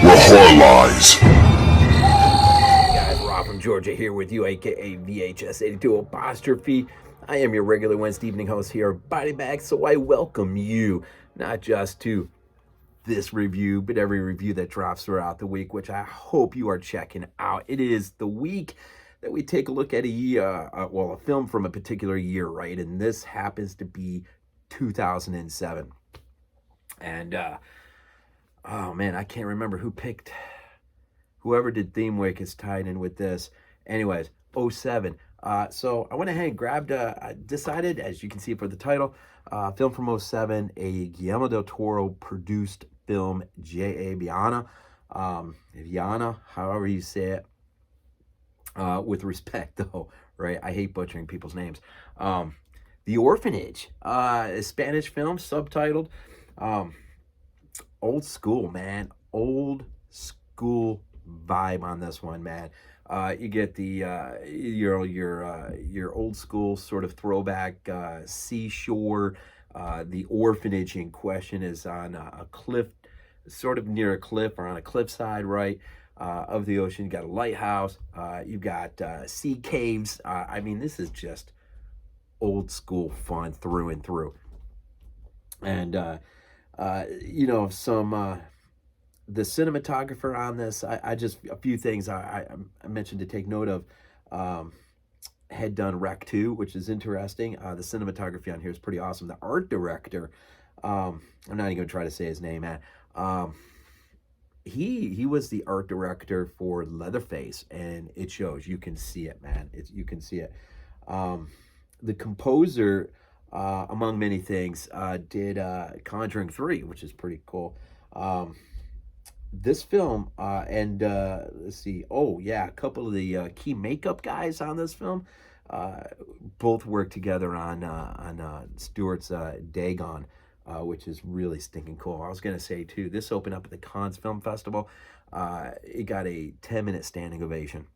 Guys, Rob from Georgia here with you, aka VHS82 apostrophe. I am your regular Wednesday evening host here at BodyBags, so I welcome you not just to this review, but every review that drops throughout the week, which I hope you are checking out. It is the week that we take a look at a film from a particular year, right? And this happens to be 2007. And oh man, I can't remember whoever did Theme Week is tied in with this. Anyways, '07. So I went ahead and grabbed, decided, as you can see for the title, film from '07, a Guillermo del Toro produced film, J.A. Bayona, however you say it, with respect though, right? I hate butchering people's names. The Orphanage, a Spanish film, subtitled. Old school, man. Old school vibe on this one, man. You get the your old school sort of throwback seashore. The orphanage in question is on a cliff, sort of near a cliff or on a cliffside, right, of the ocean. You got a lighthouse. You've got sea caves. I mean, this is just old school fun through and through. And some the cinematographer on this, I just a few things I mentioned to take note of. Had done Rec 2, which is interesting. The cinematography on here is pretty awesome. The art director, I'm not even gonna try to say his name, man. He was the art director for Leatherface, and it shows. You can see it, man. You can see it. The composer, among many things, did Conjuring 3, which is pretty cool. This film, and let's see, oh yeah, a couple of the key makeup guys on this film both worked together on Stewart's Dagon, which is really stinking cool. I was gonna say too, this opened up at the Cannes Film Festival. It got a 10-minute standing ovation.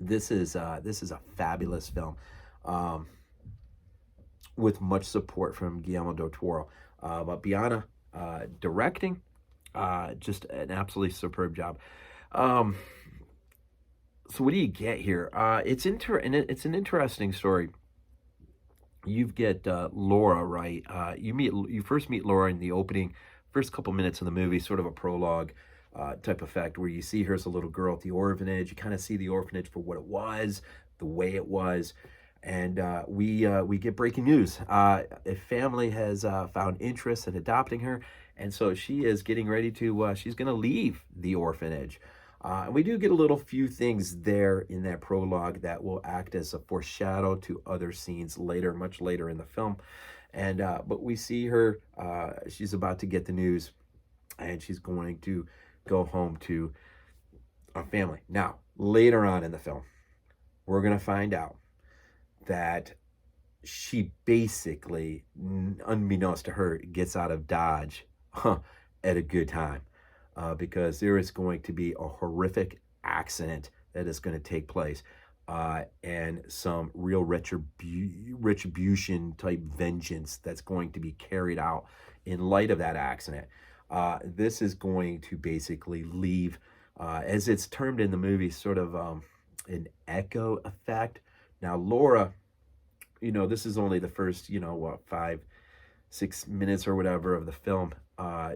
This is a fabulous film, with much support from Guillermo del Toro. But Bayona directing, just an absolutely superb job. So what do you get here? It's an interesting story. You get Laura, right? You first meet Laura in the opening, first couple minutes of the movie, sort of a prologue type effect, where you see her as a little girl at the orphanage. You kind of see the orphanage for what it was, the way it was. And we get breaking news. A family has found interest in adopting her, and so she is getting ready to, she's going to leave the orphanage. And we do get a little few things there in that prologue that will act as a foreshadow to other scenes later, much later in the film. And but we see her, she's about to get the news, and she's going to go home to a family. Now, later on in the film, we're going to find out that she basically, unbeknownst to her, gets out of Dodge at a good time, because there is going to be a horrific accident that is going to take place, and some real retribution type vengeance that's going to be carried out in light of that accident. This is going to basically leave, as it's termed in the movie, sort of an echo effect. Now, Laura, this is only the first, 5-6 minutes or whatever of the film.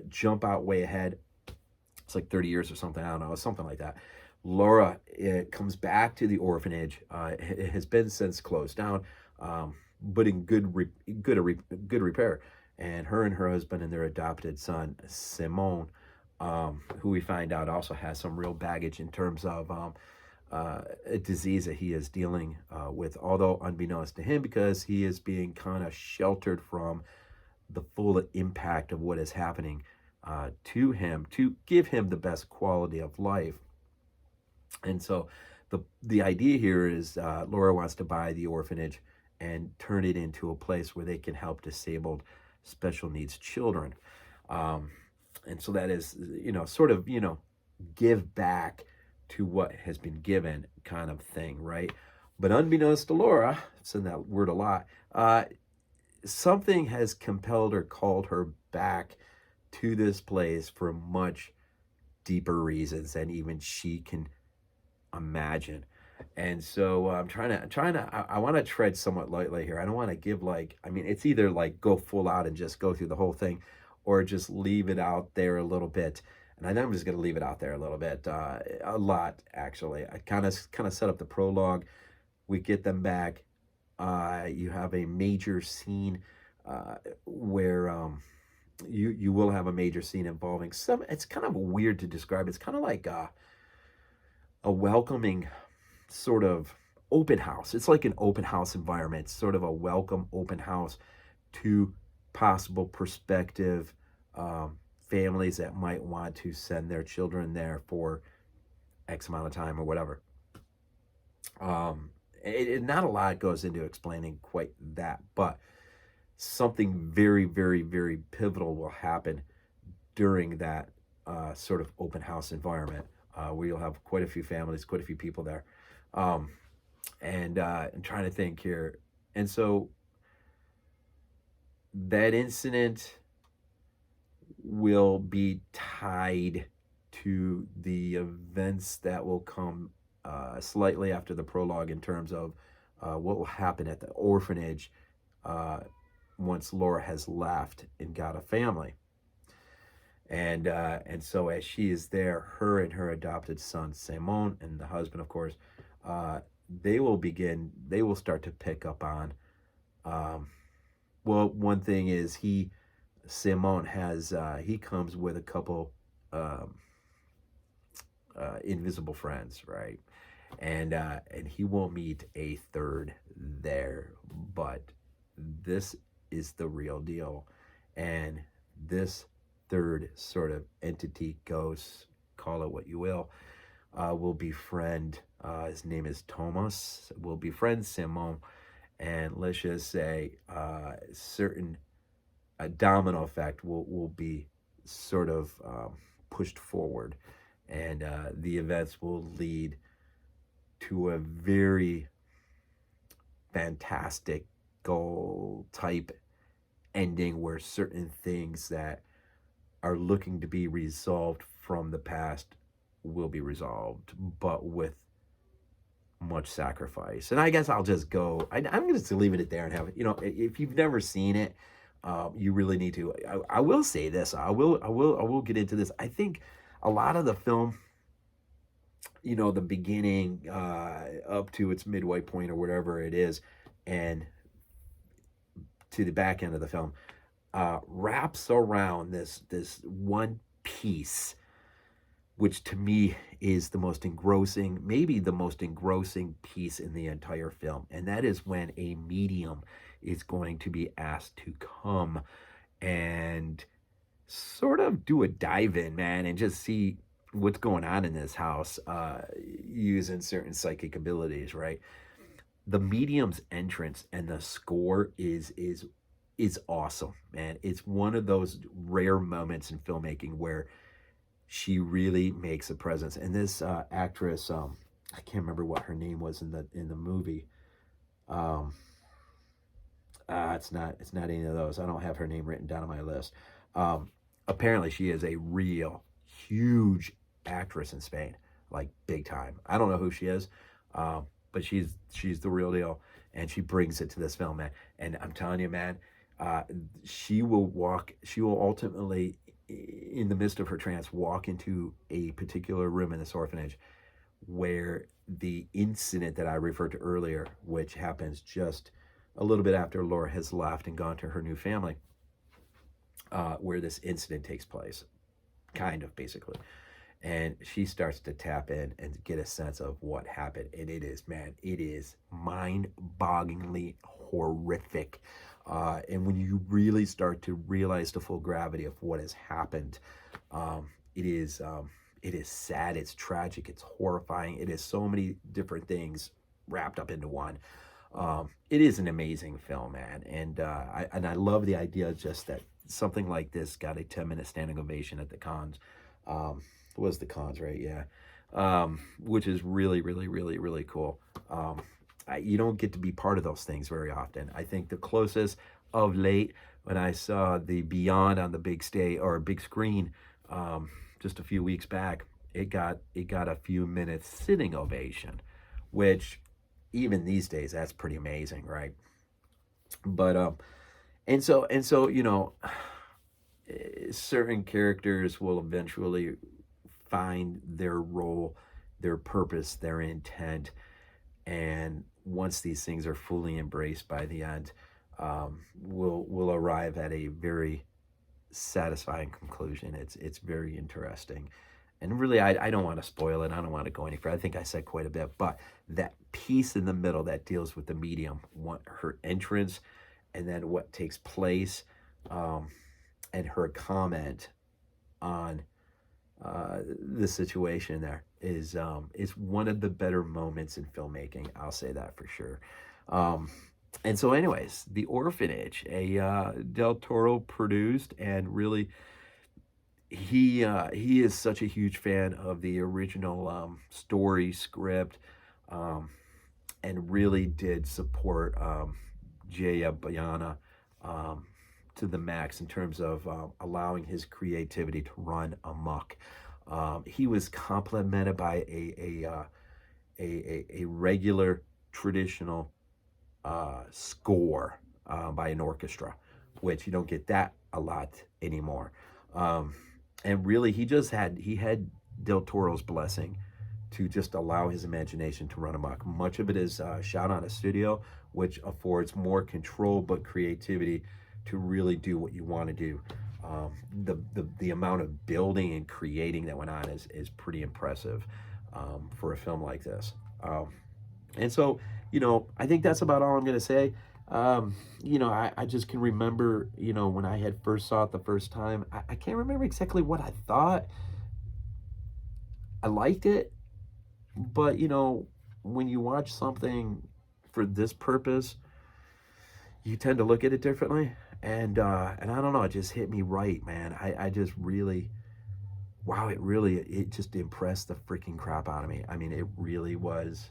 Jump out way ahead. It's like 30 years or something. I don't know, something like that. Laura, it comes back to the orphanage. It has been since closed down, but in good repair. And her husband and their adopted son, Simone, who we find out also has some real baggage in terms of a disease that he is dealing with, although unbeknownst to him, because he is being kind of sheltered from the full impact of what is happening to him, to give him the best quality of life. And so the idea here is Laura wants to buy the orphanage and turn it into a place where they can help disabled special needs children. And so that is, sort of, give back to what has been given kind of thing, right? But unbeknownst to Laura, I've said that word a lot, something has compelled or called her back to this place for much deeper reasons than even she can imagine. And so I want to tread somewhat lightly here. I don't want to give like, I mean, it's either like go full out and just go through the whole thing, or just leave it out there a little bit. And I think I'm just going to leave it out there a little bit, a lot actually. I kind of set up the prologue. We get them back. You have a major scene where you will have a major scene involving some. It's kind of weird to describe. It's kind of like a welcoming sort of open house. It's like an open house environment, sort of a welcome open house to possible prospective families that might want to send their children there for X amount of time or whatever. Not a lot goes into explaining quite that, but something very, very, very pivotal will happen during that sort of open house environment, where you'll have quite a few families, quite a few people there. And I'm trying to think here. And so that incident will be tied to the events that will come slightly after the prologue, in terms of what will happen at the orphanage once Laura has left and got a family. And so as she is there, her and her adopted son Simon, and the husband, of course, they will start to pick up on, well, one thing is Simon has he comes with a couple invisible friends, right? And he will meet a third there, but this is the real deal. And this third sort of entity, ghost, call it what you will befriend, his name is Tomás, will befriend Simon, and let's just say certain a domino effect will be sort of pushed forward, and the events will lead to a very fantastic goal type ending, where certain things that are looking to be resolved from the past will be resolved, but with much sacrifice. And I guess I'll just go, I'm going to leave it there and have it. If you've never seen it, you really need to. I will say this. I will get into this. I think a lot of the film, the beginning up to its midway point or whatever it is, and to the back end of the film, wraps around this one piece, which to me is the most engrossing, maybe the most engrossing piece in the entire film. And that is when a medium is going to be asked to come and sort of do a dive in, man, and just see what's going on in this house, using certain psychic abilities, right? The medium's entrance and the score is awesome, man. It's one of those rare moments in filmmaking where she really makes a presence. And this actress, I can't remember what her name was in the movie. It's not any of those. I don't have her name written down on my list. Apparently she is a real huge actress in Spain, like big time. I don't know who she is, but she's the real deal, and she brings it to this film, man. And I'm telling you, man, she will ultimately, in the midst of her trance, walk into a particular room in this orphanage where the incident that I referred to earlier, which happens just a little bit after Laura has left and gone to her new family, where this incident takes place, kind of, basically. And she starts to tap in and get a sense of what happened. And it is mind-bogglingly horrific. And when you really start to realize the full gravity of what has happened, it is sad, it's tragic, it's horrifying. It is so many different things wrapped up into one. It is an amazing film, man. And I love the idea just that something like this got a 10-minute standing ovation at the Cannes. It was the Cannes, right? Yeah. Which is really, really, really, really cool. You don't get to be part of those things very often. I think the closest of late, when I saw the Beyond on the big stage or big screen, just a few weeks back, it got a few minutes sitting ovation, which even these days that's pretty amazing, right? But and so certain characters will eventually find their role, their purpose, their intent, and once these things are fully embraced by the end, we'll arrive at a very satisfying conclusion. It's very interesting, and really, I don't want to spoil it. I don't want to go any further. I think I said quite a bit, but that piece in the middle that deals with the medium, her entrance, and then what takes place, and her comment on the situation there is one of the better moments in filmmaking. I'll say that for sure. And so, anyways, The Orphanage, a Del Toro produced, and really, he is such a huge fan of the original story script, and really did support Bayona to the max in terms of allowing his creativity to run amok. He was complemented by a regular traditional score by an orchestra, which you don't get that a lot anymore. And really, he had Del Toro's blessing to just allow his imagination to run amok. Much of it is shot on a studio, which affords more control but creativity to really do what you want to do. The amount of building and creating that went on is pretty impressive for a film like this. And so, I think that's about all I'm going to say. I just can remember, when I had first saw it the first time, I can't remember exactly what I thought. I liked it, but, when you watch something for this purpose, you tend to look at it differently. And I don't know, it just hit me right, man. I just really, wow, it just impressed the freaking crap out of me. I mean, it really was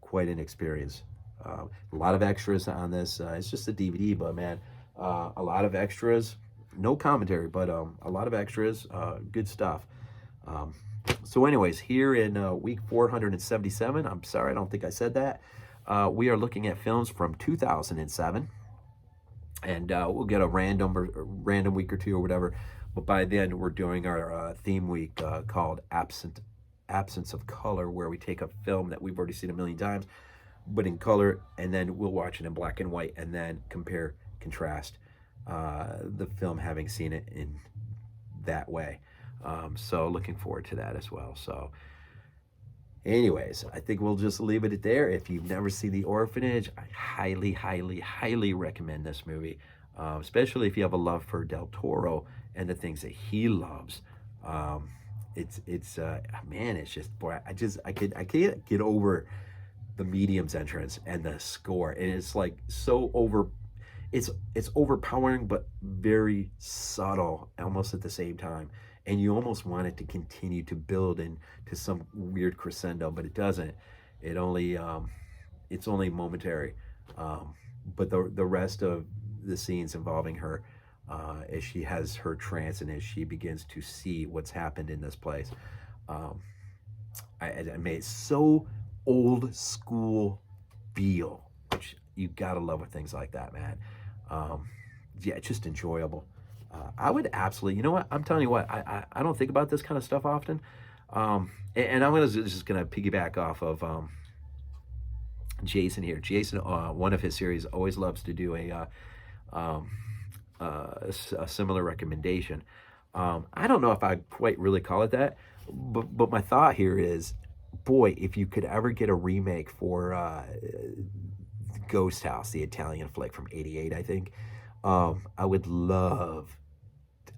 quite an experience. A lot of extras on this. It's just a DVD, but man, a lot of extras. No commentary, but a lot of extras. Good stuff. So anyways, here in week 477, I'm sorry, I don't think I said that. We are looking at films from 2007. And we'll get a random week or two or whatever. But by then, we're doing our theme week called Absence of Color, where we take a film that we've already seen a million times, but in color, and then we'll watch it in black and white, and then compare, contrast the film having seen it in that way. So looking forward to that as well. So anyways, I think we'll just leave it there. If you've never seen The Orphanage, I highly, highly, highly recommend this movie, especially if you have a love for Del Toro and the things that he loves. It's man, it's just, boy, I can't get over the medium's entrance and the score, and it's like it's overpowering but very subtle almost at the same time, and you almost want it to continue to build into some weird crescendo, but it doesn't. It only it's only momentary. But the rest of the scenes involving her, as she has her trance and as she begins to see what's happened in this place, I made it so old school feel, which you gotta love with things like that, man. Yeah, it's just enjoyable. I would absolutely, you know what? I'm telling you what, I don't think about this kind of stuff often. And I'm just gonna piggyback off of Jason here. Jason, one of his series, always loves to do a similar recommendation. I don't know if I quite really call it that, but my thought here is, boy, if you could ever get a remake for Ghost House, the Italian flick from '88, I think, I would love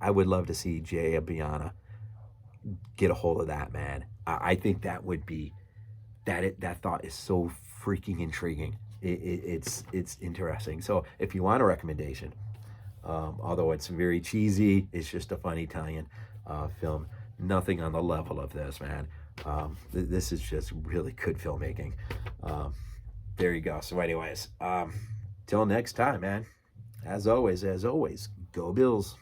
to see Jay Bayona get a hold of that, man. I think that would be that thought is so freaking intriguing. It's interesting. So if you want a recommendation, although it's very cheesy, it's just a fun Italian film. Nothing on the level of this, man. This is just really good filmmaking. There you go. So anyways, till next time, man. As always, go Bills.